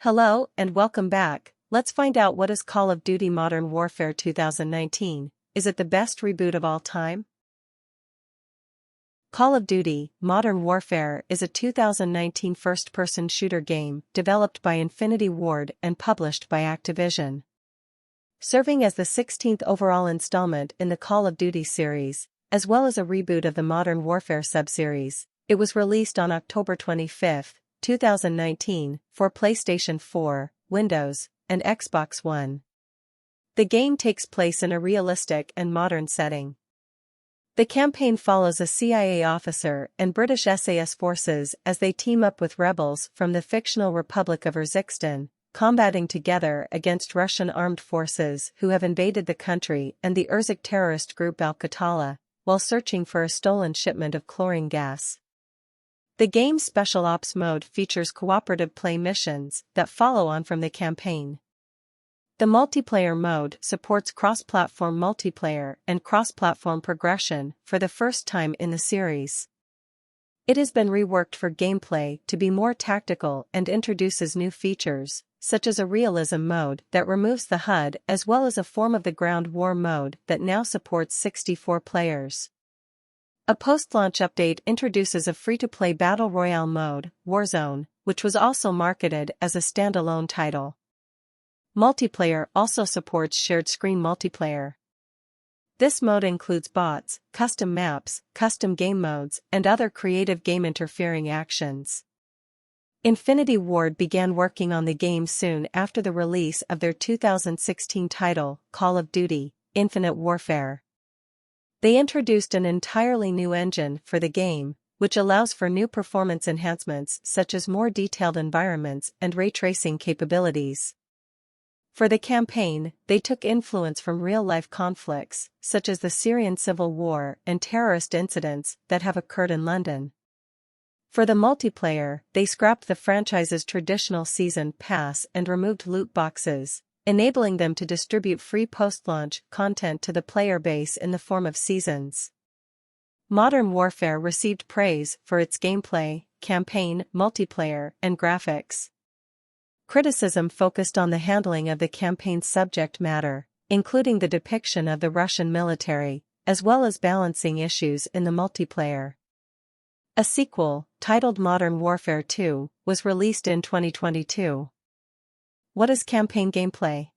Hello and welcome back. Let's find out what is Call of Duty Modern Warfare 2019. Is it the best reboot of all time? Call of Duty Modern Warfare is a 2019 first-person shooter game developed by Infinity Ward and published by Activision. Serving as the 16th overall installment in the Call of Duty series, as well as a reboot of the Modern Warfare subseries, it was released on October 25, 2019, for PlayStation 4, Windows, and Xbox One. The game takes place in a realistic and modern setting. The campaign follows a CIA officer and British SAS forces as they team up with rebels from the fictional Republic of Urzikstan, combating together against Russian armed forces who have invaded the country and the Urzik terrorist group Al-Qatala, while searching for a stolen shipment of chlorine gas. The game's Special Ops mode features cooperative play missions that follow on from the campaign. The multiplayer mode supports cross-platform multiplayer and cross-platform progression for the first time in the series. It has been reworked for gameplay to be more tactical and introduces new features, such as a Realism mode that removes the HUD as well as a form of the ground war mode that now supports 64 players. A post-launch update introduces a free-to-play battle royale mode, Warzone, which was also marketed as a standalone title. Multiplayer also supports shared screen multiplayer. This mode includes bots, custom maps, custom game modes, and other creative game interfering actions. Infinity Ward began working on the game soon after the release of their 2016 title, Call of Duty: Infinite Warfare. They introduced an entirely new engine for the game, which allows for new performance enhancements such as more detailed environments and ray tracing capabilities. For the campaign, they took influence from real-life conflicts, such as the Syrian civil war and terrorist incidents that have occurred in London. For the multiplayer, they scrapped the franchise's traditional season pass and removed loot boxes, enabling them to distribute free post-launch content to the player base in the form of seasons. Modern Warfare received praise for its gameplay, campaign, multiplayer, and graphics. Criticism focused on the handling of the campaign's subject matter, including the depiction of the Russian military, as well as balancing issues in the multiplayer. A sequel, titled Modern Warfare 2, was released in 2022. What is campaign gameplay?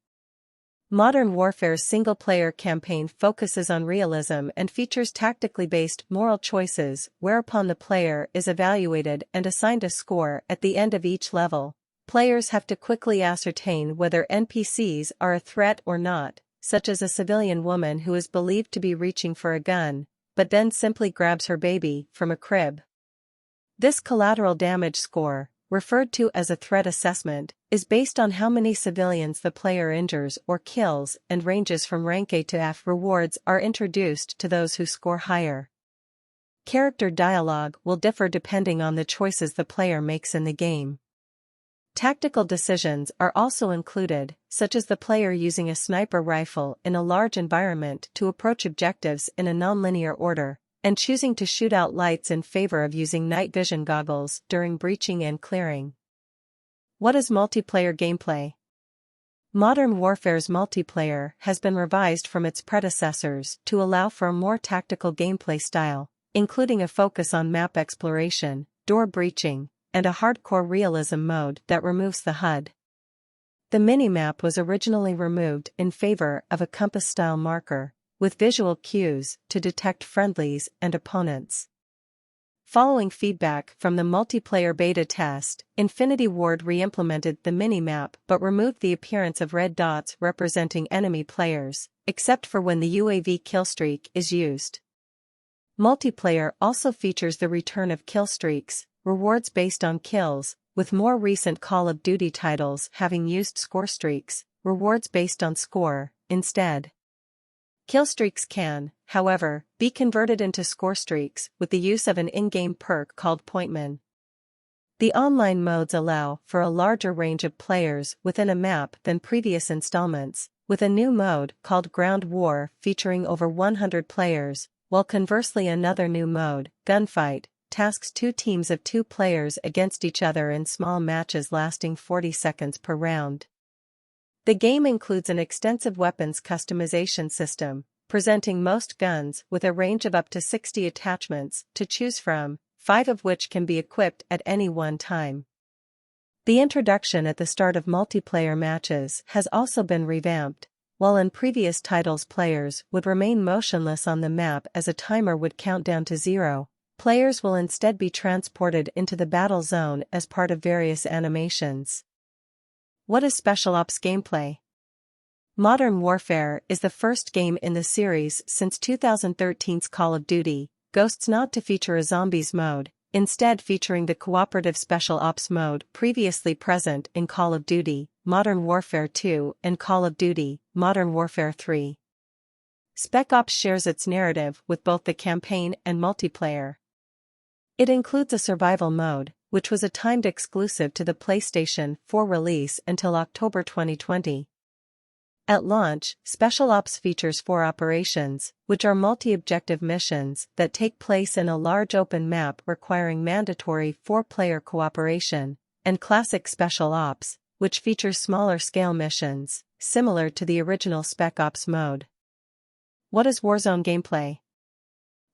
Modern Warfare's single-player campaign focuses on realism and features tactically based moral choices whereupon the player is evaluated and assigned a score at the end of each level. Players have to quickly ascertain whether NPCs are a threat or not, such as a civilian woman who is believed to be reaching for a gun, but then simply grabs her baby from a crib. This collateral damage score, referred to as a threat assessment, is based on how many civilians the player injures or kills and ranges from rank A to F. Rewards are introduced to those who score higher. Character dialogue will differ depending on the choices the player makes in the game. Tactical decisions are also included, such as the player using a sniper rifle in a large environment to approach objectives in a nonlinear order, and choosing to shoot out lights in favor of using night vision goggles during breaching and clearing. What is multiplayer gameplay? Modern Warfare's multiplayer has been revised from its predecessors to allow for a more tactical gameplay style, including a focus on map exploration, door breaching, and a hardcore realism mode that removes the HUD. The minimap was originally removed in favor of a compass-style marker, with visual cues to detect friendlies and opponents. Following feedback from the multiplayer beta test, Infinity Ward re-implemented the minimap but removed the appearance of red dots representing enemy players, except for when the UAV killstreak is used. Multiplayer also features the return of killstreaks, rewards based on kills, with more recent Call of Duty titles having used score streaks, rewards based on score, instead. Killstreaks can, however, be converted into score streaks with the use of an in-game perk called Pointman. The online modes allow for a larger range of players within a map than previous installments, with a new mode called Ground War featuring over 100 players, while conversely another new mode, Gunfight, tasks two teams of 2 players against each other in small matches lasting 40 seconds per round. The game includes an extensive weapons customization system, presenting most guns with a range of up to 60 attachments to choose from, 5 of which can be equipped at any one time. The introduction at the start of multiplayer matches has also been revamped. While in previous titles players would remain motionless on the map as a timer would count down to 0, players will instead be transported into the battle zone as part of various animations. What is Special Ops gameplay? Modern Warfare is the first game in the series since 2013's Call of Duty Ghosts not to feature a zombies mode, instead featuring the cooperative Special Ops mode previously present in Call of Duty Modern Warfare 2 and Call of Duty Modern Warfare 3. Spec Ops shares its narrative with both the campaign and multiplayer. It includes a survival mode, which was a timed exclusive to the PlayStation 4 release until October 2020. At launch, Special Ops features 4 operations, which are multi-objective missions that take place in a large open map requiring mandatory 4-player cooperation, and Classic Special Ops, which features smaller-scale missions, similar to the original Spec Ops mode. What is Warzone gameplay?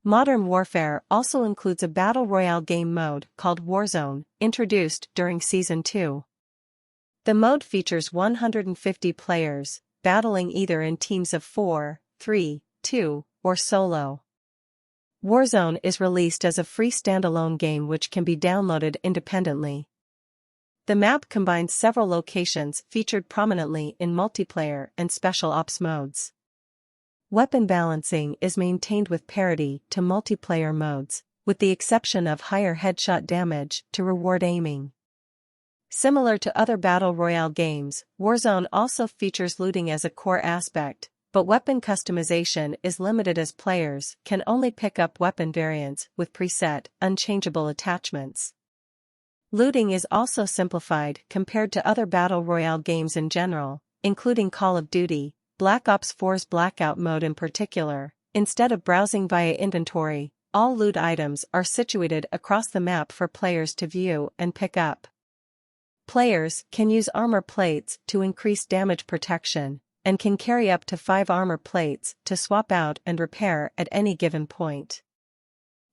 Modern Warfare also includes a Battle Royale game mode called Warzone, introduced during Season 2. The mode features 150 players, battling either in teams of 4, 3, 2, or solo. Warzone is released as a free standalone game which can be downloaded independently. The map combines several locations featured prominently in multiplayer and Special Ops modes. Weapon balancing is maintained with parity to multiplayer modes, with the exception of higher headshot damage to reward aiming. Similar to other Battle Royale games, Warzone also features looting as a core aspect, but weapon customization is limited as players can only pick up weapon variants with preset, unchangeable attachments. Looting is also simplified compared to other Battle Royale games in general, including Call of Duty, Black Ops 4's Blackout mode in particular. Instead of browsing via inventory, all loot items are situated across the map for players to view and pick up. Players can use armor plates to increase damage protection, and can carry up to 5 armor plates to swap out and repair at any given point.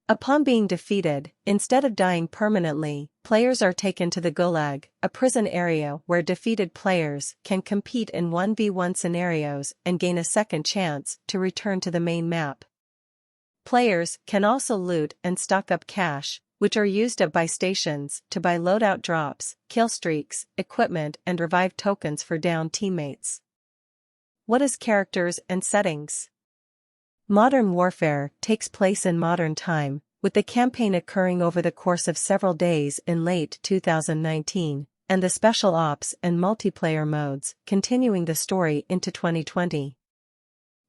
Upon being defeated, instead of dying permanently, players are taken to the Gulag, a prison area where defeated players can compete in 1v1 scenarios and gain a second chance to return to the main map. Players can also loot and stock up cash, which are used at buy stations to buy loadout drops, kill streaks, equipment and revive tokens for downed teammates. What is characters and settings? Modern Warfare takes place in modern time, with the campaign occurring over the course of several days in late 2019, and the Special Ops and multiplayer modes continuing the story into 2020.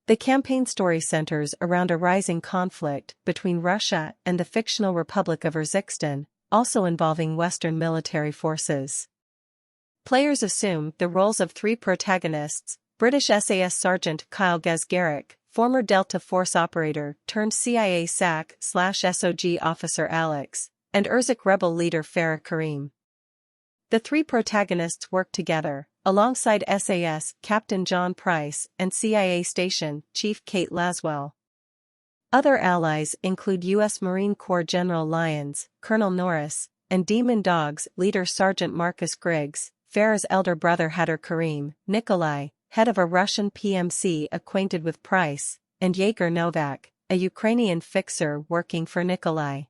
The campaign story centers around a rising conflict between Russia and the fictional Republic of Urzikstan, also involving Western military forces. Players assume the roles of 3 protagonists: British SAS Sergeant Kyle Gazgarek, former Delta Force operator turned CIA SAC/SOG officer Alex, and Urzik rebel leader Farah Karim. The 3 protagonists work together, alongside SAS Captain John Price and CIA Station Chief Kate Laswell. Other allies include U.S. Marine Corps General Lyons, Colonel Norris, and Demon Dogs leader Sergeant Marcus Griggs, Farah's elder brother Hader Karim, Nikolai, head of a Russian PMC acquainted with Price, and Yegor Novak, a Ukrainian fixer working for Nikolai.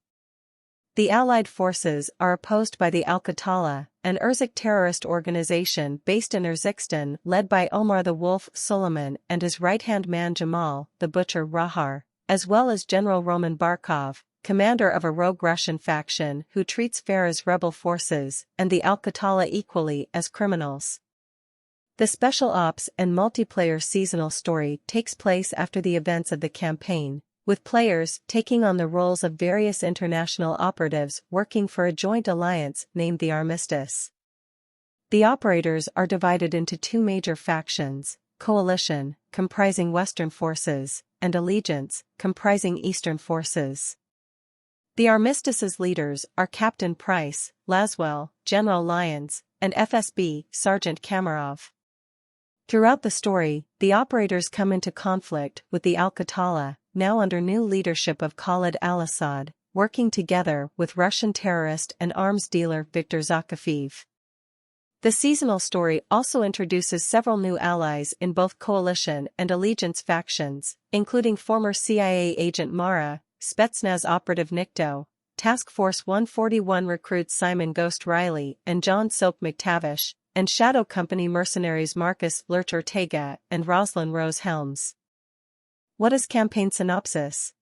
The Allied forces are opposed by the Al-Qatala, an Urzik terrorist organization based in Urzikstan led by Omar the Wolf Suleiman and his right-hand man Jamal the Butcher Rahar, as well as General Roman Barkov, commander of a rogue Russian faction who treats Farah's rebel forces and the Al-Qatala equally as criminals. The Special Ops and multiplayer seasonal story takes place after the events of the campaign, with players taking on the roles of various international operatives working for a joint alliance named the Armistice. The operators are divided into 2 major factions: Coalition, comprising Western forces, and Allegiance, comprising Eastern forces. The armistice's leaders are Captain Price, Laswell, General Lyons, and FSB Sergeant Kamarov. Throughout the story, the operators come into conflict with the Al-Qatala, now under new leadership of Khalid al-Assad, working together with Russian terrorist and arms dealer Viktor Zakhaev. The seasonal story also introduces several new allies in both coalition and allegiance factions, including former CIA agent Mara, Spetsnaz operative Nikto, Task Force 141 recruits Simon Ghost Riley and John Soap McTavish, and Shadow Company mercenaries Marcus Lurch Ortega and Rosalind Rose Helms. What is campaign synopsis?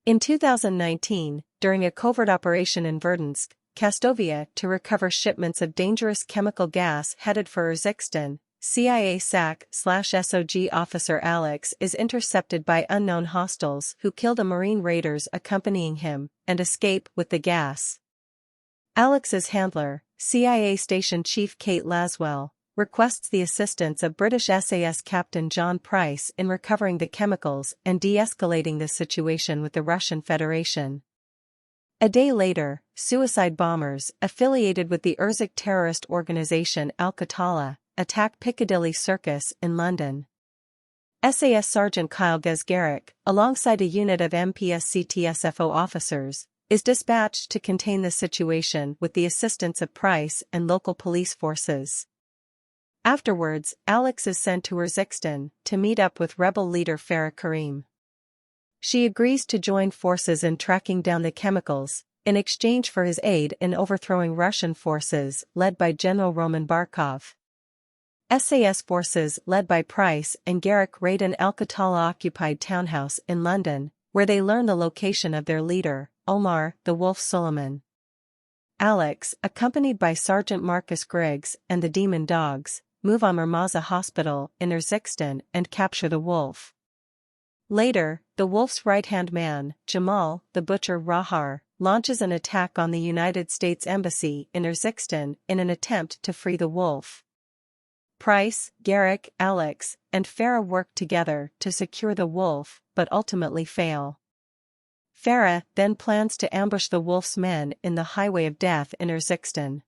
In 2019, during a covert operation in Verdansk, Kastovia to recover shipments of dangerous chemical gas headed for Urzikstan, CIA SAC/SOG officer Alex is intercepted by unknown hostiles who killed a Marine raiders accompanying him and escape with the gas. Alex's handler, CIA Station Chief Kate Laswell, requests the assistance of British SAS Captain John Price in recovering the chemicals and de-escalating the situation with the Russian Federation. A day later, suicide bombers affiliated with the Urzik terrorist organization Al-Qatala attack Piccadilly Circus in London. SAS Sergeant Kyle Gesgaric, alongside a unit of MPSCTSFO officers, is dispatched to contain the situation with the assistance of Price and local police forces. Afterwards, Alex is sent to Urzikstan to meet up with rebel leader Farah Karim. She agrees to join forces in tracking down the chemicals, in exchange for his aid in overthrowing Russian forces led by General Roman Barkov. SAS forces led by Price and Garrick raid an Al-Qatala-occupied townhouse in London, where they learn the location of their leader, Omar the Wolf Suleiman. Alex, accompanied by Sergeant Marcus Griggs and the Demon Dogs, move on Mirmaza Hospital in Urzikstan and capture the Wolf. Later, the Wolf's right-hand man, Jamal the Butcher Rahar, launches an attack on the United States Embassy in Urzikstan in an attempt to free the Wolf. Price, Garrick, Alex, and Farah work together to secure the Wolf, but ultimately fail. Farah then plans to ambush the Wolf's men in the Highway of Death in Urzikstan.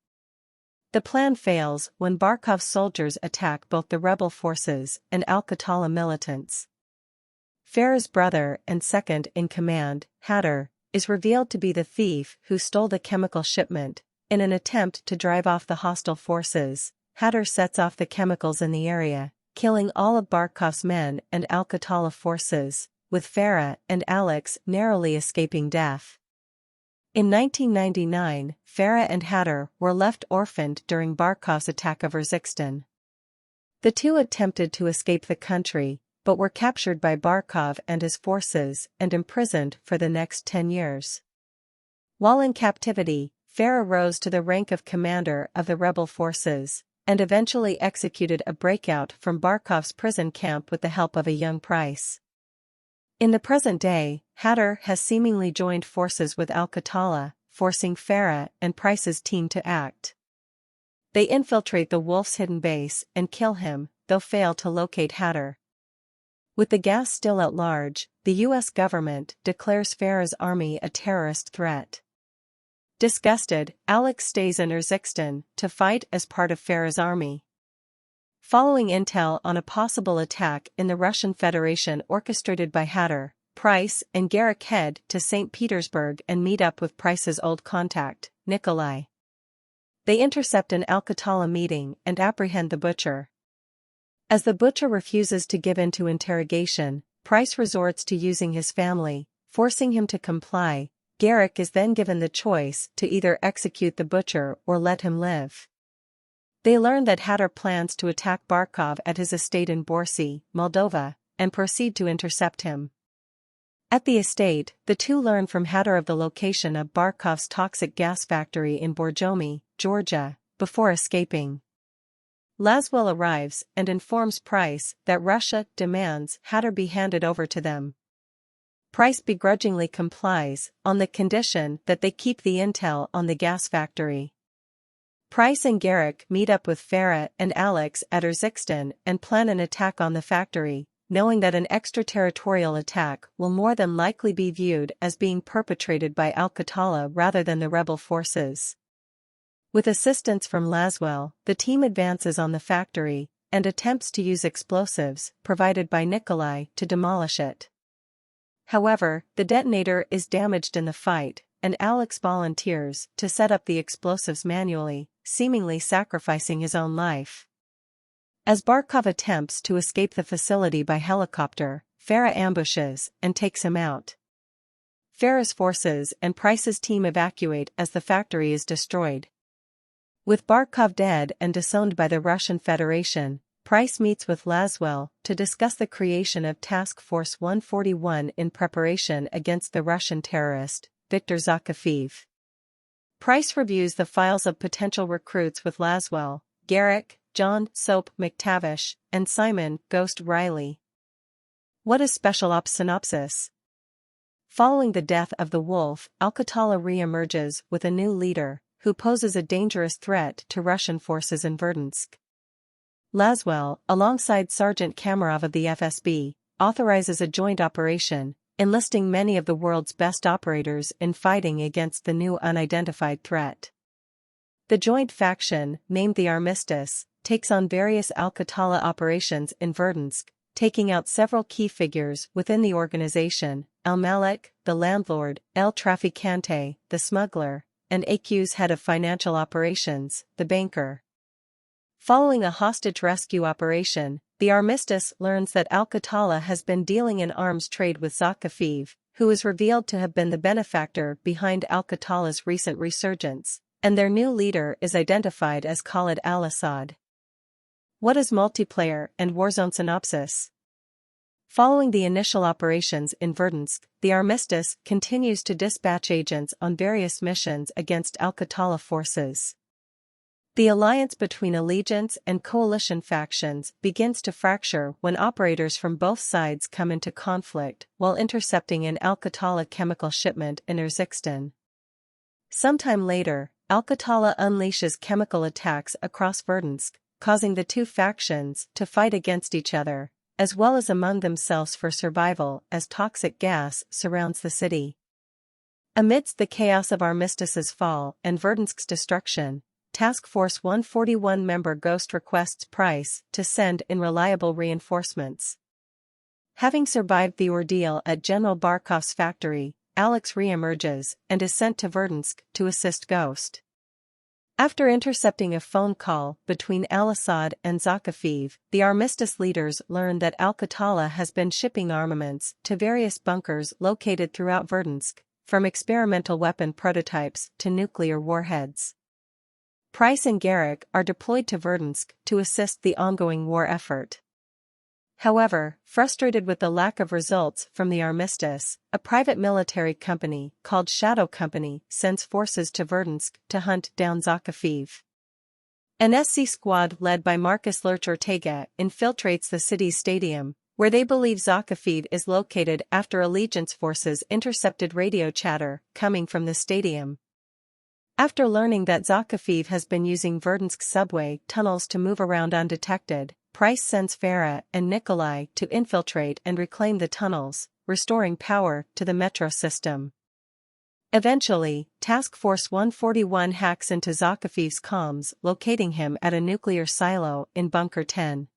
The plan fails when Barkov's soldiers attack both the rebel forces and Al-Qatala militants. Farah's brother and second-in-command, Hatter, is revealed to be the thief who stole the chemical shipment. In an attempt to drive off the hostile forces, Hatter sets off the chemicals in the area, killing all of Barkov's men and Al-Qatala forces, with Farah and Alex narrowly escaping death. In 1999, Farah and Hatter were left orphaned during Barkov's attack of Urzikstan. The two attempted to escape the country, but were captured by Barkov and his forces and imprisoned for the next 10 years. While in captivity, Farah rose to the rank of commander of the rebel forces, and eventually executed a breakout from Barkov's prison camp with the help of a young Price. In the present day, Hatter has seemingly joined forces with Al-Qatala, forcing Farah and Price's team to act. They infiltrate the Wolf's hidden base and kill him, though fail to locate Hatter. With the gas still at large, the U.S. government declares Farah's army a terrorist threat. Disgusted, Alex stays in Urzikstan to fight as part of Farah's army. Following intel on a possible attack in the Russian Federation orchestrated by Hatter, Price and Garrick head to St. Petersburg and meet up with Price's old contact, Nikolai. They intercept an Al-Qatala meeting and apprehend the Butcher. As the Butcher refuses to give in to interrogation, Price resorts to using his family, forcing him to comply. Garrick is then given the choice to either execute the Butcher or let him live. They learn that Hatter plans to attack Barkov at his estate in Borsy, Moldova, and proceed to intercept him. At the estate, the two learn from Hatter of the location of Barkov's toxic gas factory in Borjomi, Georgia, before escaping. Laswell arrives and informs Price that Russia demands Hatter be handed over to them. Price begrudgingly complies, on the condition that they keep the intel on the gas factory. Price and Garrick meet up with Farah and Alex at Urzikstan and plan an attack on the factory, knowing that an extraterritorial attack will more than likely be viewed as being perpetrated by Al-Qatala rather than the rebel forces. With assistance from Laswell, the team advances on the factory and attempts to use explosives provided by Nikolai to demolish it. However, the detonator is damaged in the fight, and Alex volunteers to set up the explosives manually, seemingly sacrificing his own life. As Barkov attempts to escape the facility by helicopter, Farah ambushes and takes him out. Farah's forces and Price's team evacuate as the factory is destroyed. With Barkov dead and disowned by the Russian Federation, Price meets with Laswell to discuss the creation of Task Force 141 in preparation against the Russian terrorist, Viktor Zakhaev. Price reviews the files of potential recruits with Laswell, Garrick, John Soap McTavish, and Simon Ghost Riley. What is Special Ops synopsis? Following the death of the Wolf, Al-Qatala re-emerges with a new leader, who poses a dangerous threat to Russian forces in Verdansk. Laswell, alongside Sergeant Kamarov of the FSB, authorizes a joint operation, enlisting many of the world's best operators in fighting against the new unidentified threat. The joint faction, named the Armistice, takes on various Al-Qatala operations in Verdansk, taking out several key figures within the organization: Al-Malik, the landlord, El Traficante, the smuggler, and AQ's head of financial operations, the banker. Following a hostage rescue operation, the Armistice learns that Al-Qatala has been dealing in arms trade with Zakhaev, who is revealed to have been the benefactor behind Al-Qatala's recent resurgence, and their new leader is identified as Khalid al-Assad. What is multiplayer and Warzone synopsis? Following the initial operations in Verdansk, the Armistice continues to dispatch agents on various missions against Al-Qatala forces. The alliance between Allegiance and Coalition factions begins to fracture when operators from both sides come into conflict while intercepting an Al-Qatala chemical shipment in Urzikstan. Sometime later, Al-Qatala unleashes chemical attacks across Verdansk, causing the two factions to fight against each other, as well as among themselves for survival as toxic gas surrounds the city. Amidst the chaos of Armistice's fall and Verdansk's destruction, Task Force 141 member Ghost requests Price to send in reliable reinforcements. Having survived the ordeal at General Barkov's factory, Alex re-emerges and is sent to Verdansk to assist Ghost. After intercepting a phone call between al-Assad and Zakhaev, the Armistice leaders learn that Al-Qatala has been shipping armaments to various bunkers located throughout Verdansk, from experimental weapon prototypes to nuclear warheads. Price and Garrick are deployed to Verdansk to assist the ongoing war effort. However, frustrated with the lack of results from the Armistice, a private military company called Shadow Company sends forces to Verdansk to hunt down Zakhaev. An SC squad led by Marcus Lurch Ortega infiltrates the city's stadium, where they believe Zakhaev is located after Allegiance forces intercepted radio chatter coming from the stadium. After learning that Zakhaev has been using Verdansk's subway tunnels to move around undetected, Price sends Farah and Nikolai to infiltrate and reclaim the tunnels, restoring power to the metro system. Eventually, Task Force 141 hacks into Zakhaev's comms, locating him at a nuclear silo in Bunker 10.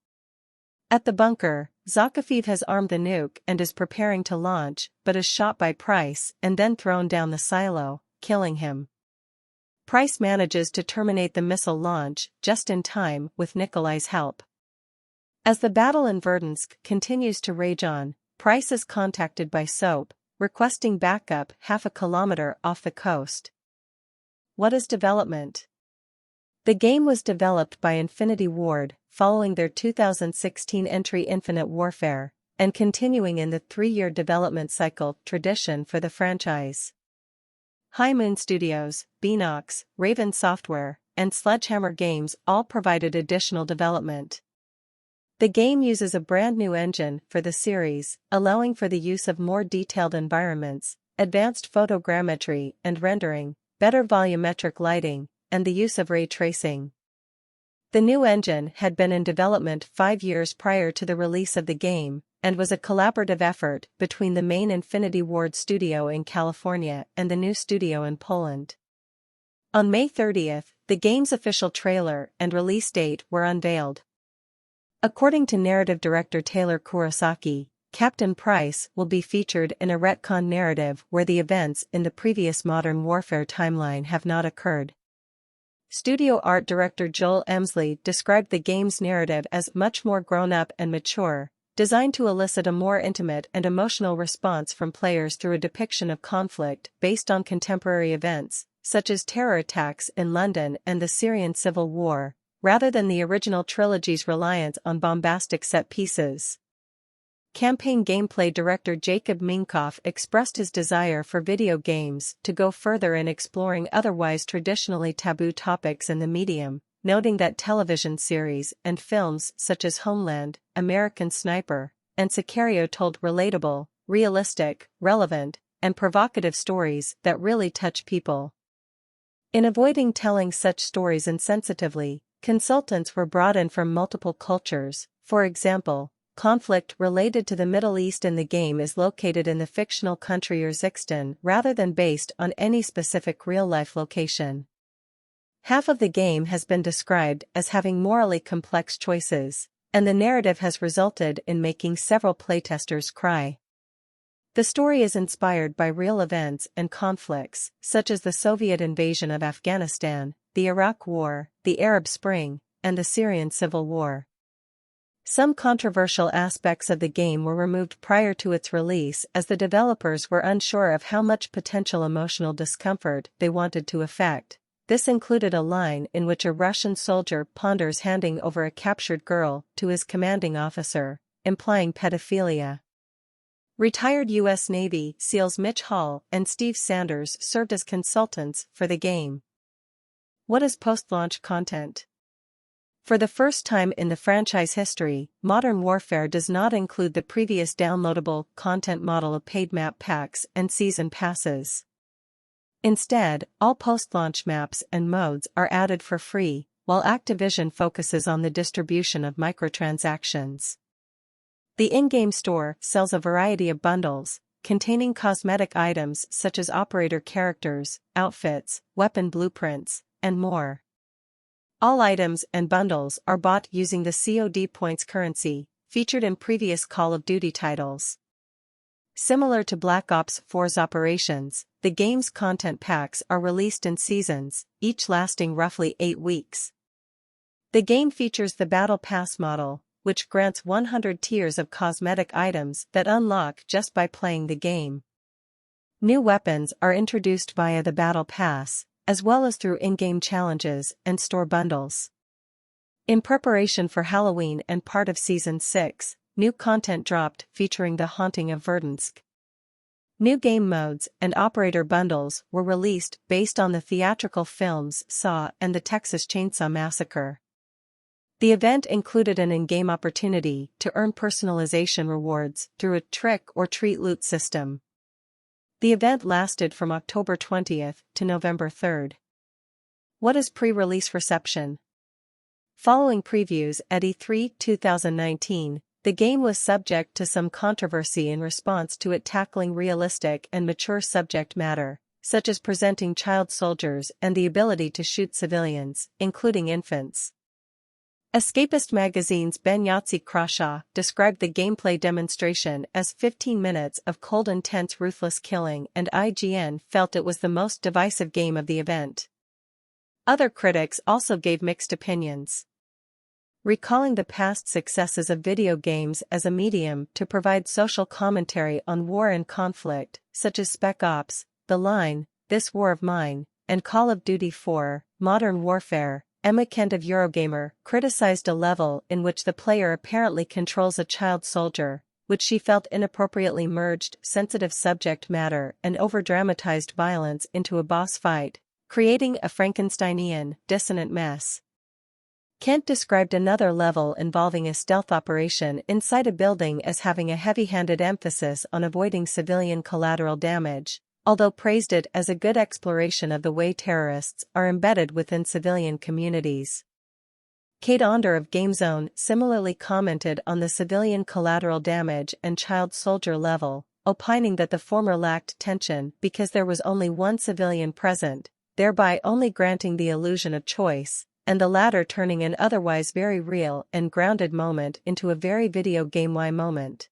At the bunker, Zakhaev has armed the nuke and is preparing to launch, but is shot by Price and then thrown down the silo, killing him. Price manages to terminate the missile launch just in time with Nikolai's help. As the battle in Verdansk continues to rage on, Price is contacted by Soap, requesting backup half a kilometer off the coast. What is development? The game was developed by Infinity Ward, following their 2016 entry Infinite Warfare, and continuing in the 3-year development cycle tradition for the franchise. High Moon Studios, Beenox, Raven Software, and Sledgehammer Games all provided additional development. The game uses a brand new engine for the series, allowing for the use of more detailed environments, advanced photogrammetry and rendering, better volumetric lighting, and the use of ray tracing. The new engine had been in development 5 years prior to the release of the game, and was a collaborative effort between the main Infinity Ward studio in California and the new studio in Poland. On May 30th, the game's official trailer and release date were unveiled. According to narrative director Taylor Kurosaki, Captain Price will be featured in a retcon narrative where the events in the previous Modern Warfare timeline have not occurred. Studio art director Joel Emsley described the game's narrative as much more grown-up and mature, designed to elicit a more intimate and emotional response from players through a depiction of conflict based on contemporary events, such as terror attacks in London and the Syrian civil war, rather than the original trilogy's reliance on bombastic set pieces. Campaign gameplay director Jacob Minkoff expressed his desire for video games to go further in exploring otherwise traditionally taboo topics in the medium, noting that television series and films such as Homeland, American Sniper, and Sicario told relatable, realistic, relevant, and provocative stories that really touch people. In avoiding telling such stories insensitively, consultants were brought in from multiple cultures. For example, conflict related to the Middle East in the game is located in the fictional country Urzikstan rather than based on any specific real-life location. Half of the game has been described as having morally complex choices, and the narrative has resulted in making several playtesters cry. The story is inspired by real events and conflicts, such as the Soviet invasion of Afghanistan, the Iraq War, the Arab Spring, and the Syrian Civil War. Some controversial aspects of the game were removed prior to its release as the developers were unsure of how much potential emotional discomfort they wanted to affect. This included a line in which a Russian soldier ponders handing over a captured girl to his commanding officer, implying pedophilia. Retired U.S. Navy SEALs Mitch Hall and Steve Sanders served as consultants for the game. What is post-launch content? For the first time in the franchise history, Modern Warfare does not include the previous downloadable content model of paid map packs and season passes. Instead, all post-launch maps and modes are added for free, while Activision focuses on the distribution of microtransactions. The in-game store sells a variety of bundles, containing cosmetic items such as operator characters, outfits, weapon blueprints, and more. All items and bundles are bought using the COD points currency, featured in previous Call of Duty titles. Similar to Black Ops 4's operations, the game's content packs are released in seasons, each lasting roughly 8 weeks. The game features the Battle Pass model, which grants 100 tiers of cosmetic items that unlock just by playing the game. New weapons are introduced via the Battle Pass, as well as through in-game challenges and store bundles. In preparation for Halloween and part of Season 6, new content dropped featuring the Haunting of Verdansk. New game modes and operator bundles were released based on the theatrical films Saw and the Texas Chainsaw Massacre. The event included an in-game opportunity to earn personalization rewards through a trick-or-treat loot system. The event lasted from October 20th to November 3rd. What is pre-release reception? Following previews at E3 2019, the game was subject to some controversy in response to it tackling realistic and mature subject matter, such as presenting child soldiers and the ability to shoot civilians, including infants. Escapist magazine's Ben Yahtzee Crashaw described the gameplay demonstration as 15 minutes of cold intense ruthless killing, and IGN felt it was the most divisive game of the event. Other critics also gave mixed opinions. Recalling the past successes of video games as a medium to provide social commentary on war and conflict, such as Spec Ops, The Line, This War of Mine, and Call of Duty 4, Modern Warfare, Emma Kent of Eurogamer criticized a level in which the player apparently controls a child soldier, which she felt inappropriately merged sensitive subject matter and over-dramatized violence into a boss fight, creating a Frankensteinian, dissonant mess. Kent described another level involving a stealth operation inside a building as having a heavy-handed emphasis on avoiding civilian collateral damage, although praised it as a good exploration of the way terrorists are embedded within civilian communities. Kate Onder of GameZone similarly commented on the civilian collateral damage and child soldier level, opining that the former lacked tension because there was only one civilian present, thereby only granting the illusion of choice, and the latter turning an otherwise very real and grounded moment into a very video game-y moment.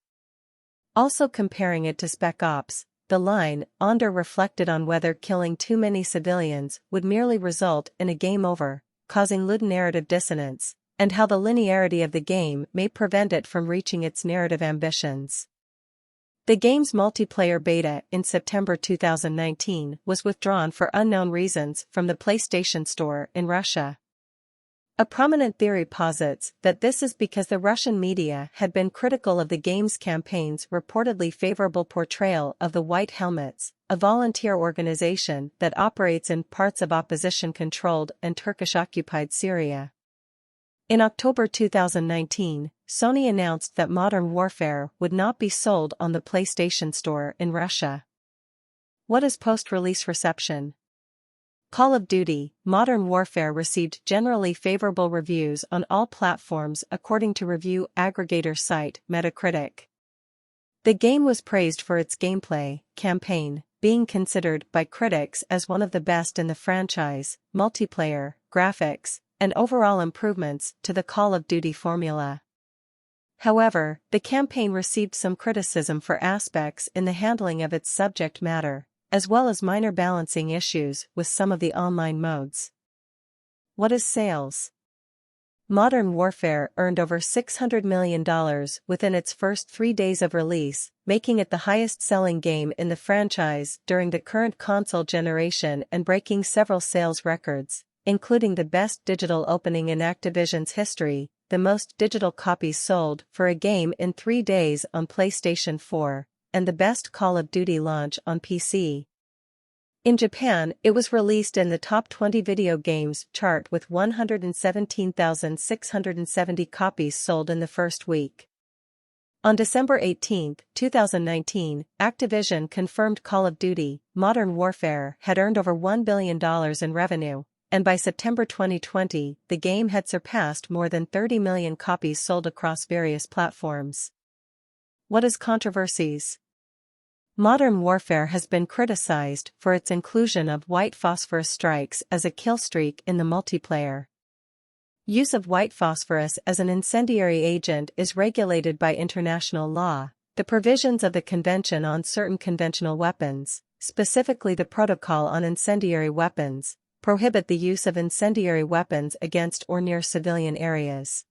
Also comparing it to Spec Ops, the line, Onder reflected on whether killing too many civilians would merely result in a game over, causing ludonarrative dissonance, and how the linearity of the game may prevent it from reaching its narrative ambitions. The game's multiplayer beta in September 2019 was withdrawn for unknown reasons from the PlayStation Store in Russia. A prominent theory posits that this is because the Russian media had been critical of the game's campaign's reportedly favorable portrayal of the White Helmets, a volunteer organization that operates in parts of opposition-controlled and Turkish-occupied Syria. In October 2019, Sony announced that Modern Warfare would not be sold on the PlayStation Store in Russia. What is post-release reception? Call of Duty: Modern Warfare received generally favorable reviews on all platforms according to review aggregator site Metacritic. The game was praised for its gameplay, campaign, being considered by critics as one of the best in the franchise, multiplayer, graphics, and overall improvements to the Call of Duty formula. However, the campaign received some criticism for aspects in the handling of its subject matter, as well as minor balancing issues with some of the online modes. What is sales? Modern Warfare earned over $600 million within its first 3 days of release, making it the highest-selling game in the franchise during the current console generation and breaking several sales records, including the best digital opening in Activision's history, the most digital copies sold for a game in 3 days on PlayStation 4, and the best Call of Duty launch on PC. In Japan, it was released in the top 20 video games chart with 117,670 copies sold in the first week. On December 18, 2019, Activision confirmed Call of Duty: Modern Warfare had earned over $1 billion in revenue, and by September 2020, the game had surpassed more than 30 million copies sold across various platforms. What is controversies? Modern Warfare has been criticized for its inclusion of white phosphorus strikes as a kill streak in the multiplayer. Use of white phosphorus as an incendiary agent is regulated by international law. The provisions of the Convention on Certain Conventional Weapons, specifically the Protocol on Incendiary Weapons, prohibit the use of incendiary weapons against or near civilian areas.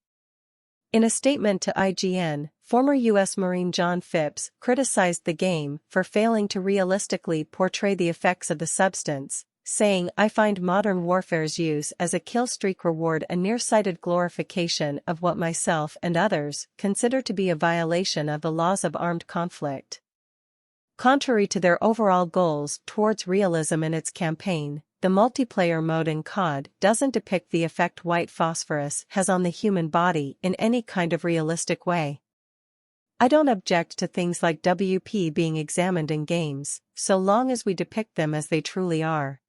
In a statement to IGN, former U.S. Marine John Phipps criticized the game for failing to realistically portray the effects of the substance, saying, "I find Modern Warfare's use as a kill streak reward a nearsighted glorification of what myself and others consider to be a violation of the laws of armed conflict." Contrary to their overall goals towards realism in its campaign, the multiplayer mode in COD doesn't depict the effect white phosphorus has on the human body in any kind of realistic way. I don't object to things like WP being examined in games, so long as we depict them as they truly are.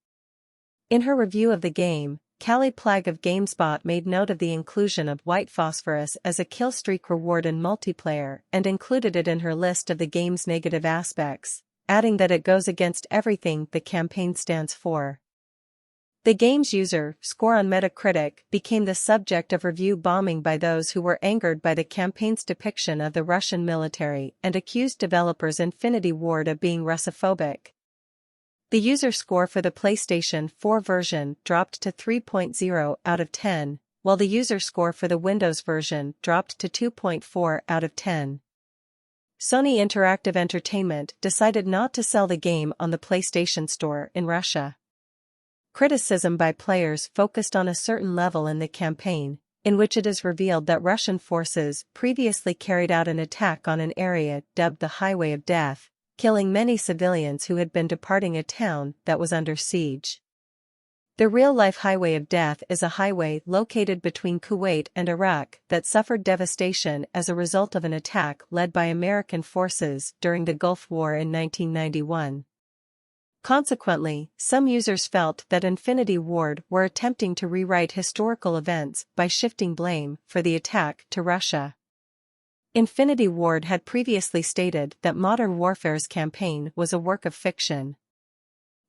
In her review of the game, Callie Plagg of GameSpot made note of the inclusion of white phosphorus as a kill streak reward in multiplayer and included it in her list of the game's negative aspects, adding that it goes against everything the campaign stands for. The game's user score on Metacritic became the subject of review bombing by those who were angered by the campaign's depiction of the Russian military and accused developers Infinity Ward of being Russophobic. The user score for the PlayStation 4 version dropped to 3.0 out of 10, while the user score for the Windows version dropped to 2.4 out of 10. Sony Interactive Entertainment decided not to sell the game on the PlayStation Store in Russia. Criticism by players focused on a certain level in the campaign, in which it is revealed that Russian forces previously carried out an attack on an area dubbed the Highway of Death, killing many civilians who had been departing a town that was under siege. The real-life Highway of Death is a highway located between Kuwait and Iraq that suffered devastation as a result of an attack led by American forces during the Gulf War in 1991. Consequently, some users felt that Infinity Ward were attempting to rewrite historical events by shifting blame for the attack to Russia. Infinity Ward had previously stated that Modern Warfare's campaign was a work of fiction.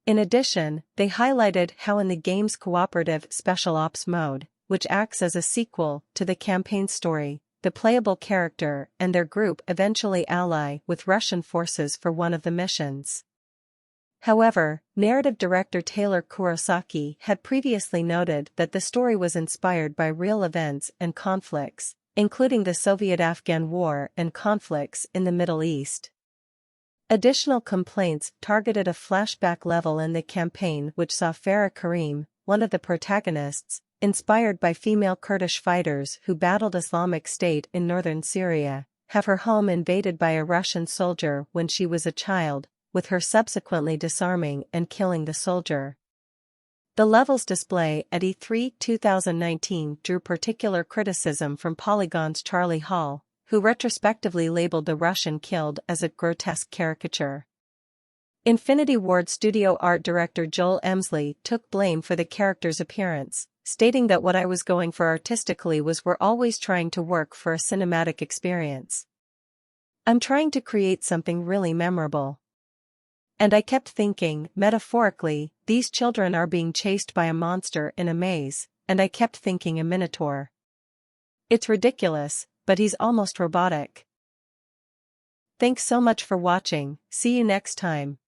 In addition, they highlighted how in the game's cooperative Special Ops mode, which acts as a sequel to the campaign story, the playable character and their group eventually ally with Russian forces for one of the missions. However, narrative director Taylor Kurosaki had previously noted that the story was inspired by real events and conflicts, including the Soviet-Afghan War and conflicts in the Middle East. Additional complaints targeted a flashback level in the campaign which saw Farah Karim, one of the protagonists, inspired by female Kurdish fighters who battled Islamic State in northern Syria, have her home invaded by a Russian soldier when she was a child, with her subsequently disarming and killing the soldier. The level's display at E3 2019 drew particular criticism from Polygon's Charlie Hall, who retrospectively labeled the Russian killed as a grotesque caricature. Infinity Ward studio art director Joel Emsley took blame for the character's appearance, stating that what I was going for artistically was we're always trying to work for a cinematic experience. I'm trying to create something really memorable. And I kept thinking, metaphorically, these children are being chased by a monster in a maze, and I kept thinking a minotaur. It's ridiculous, but he's almost robotic. Thanks so much for watching, see you next time.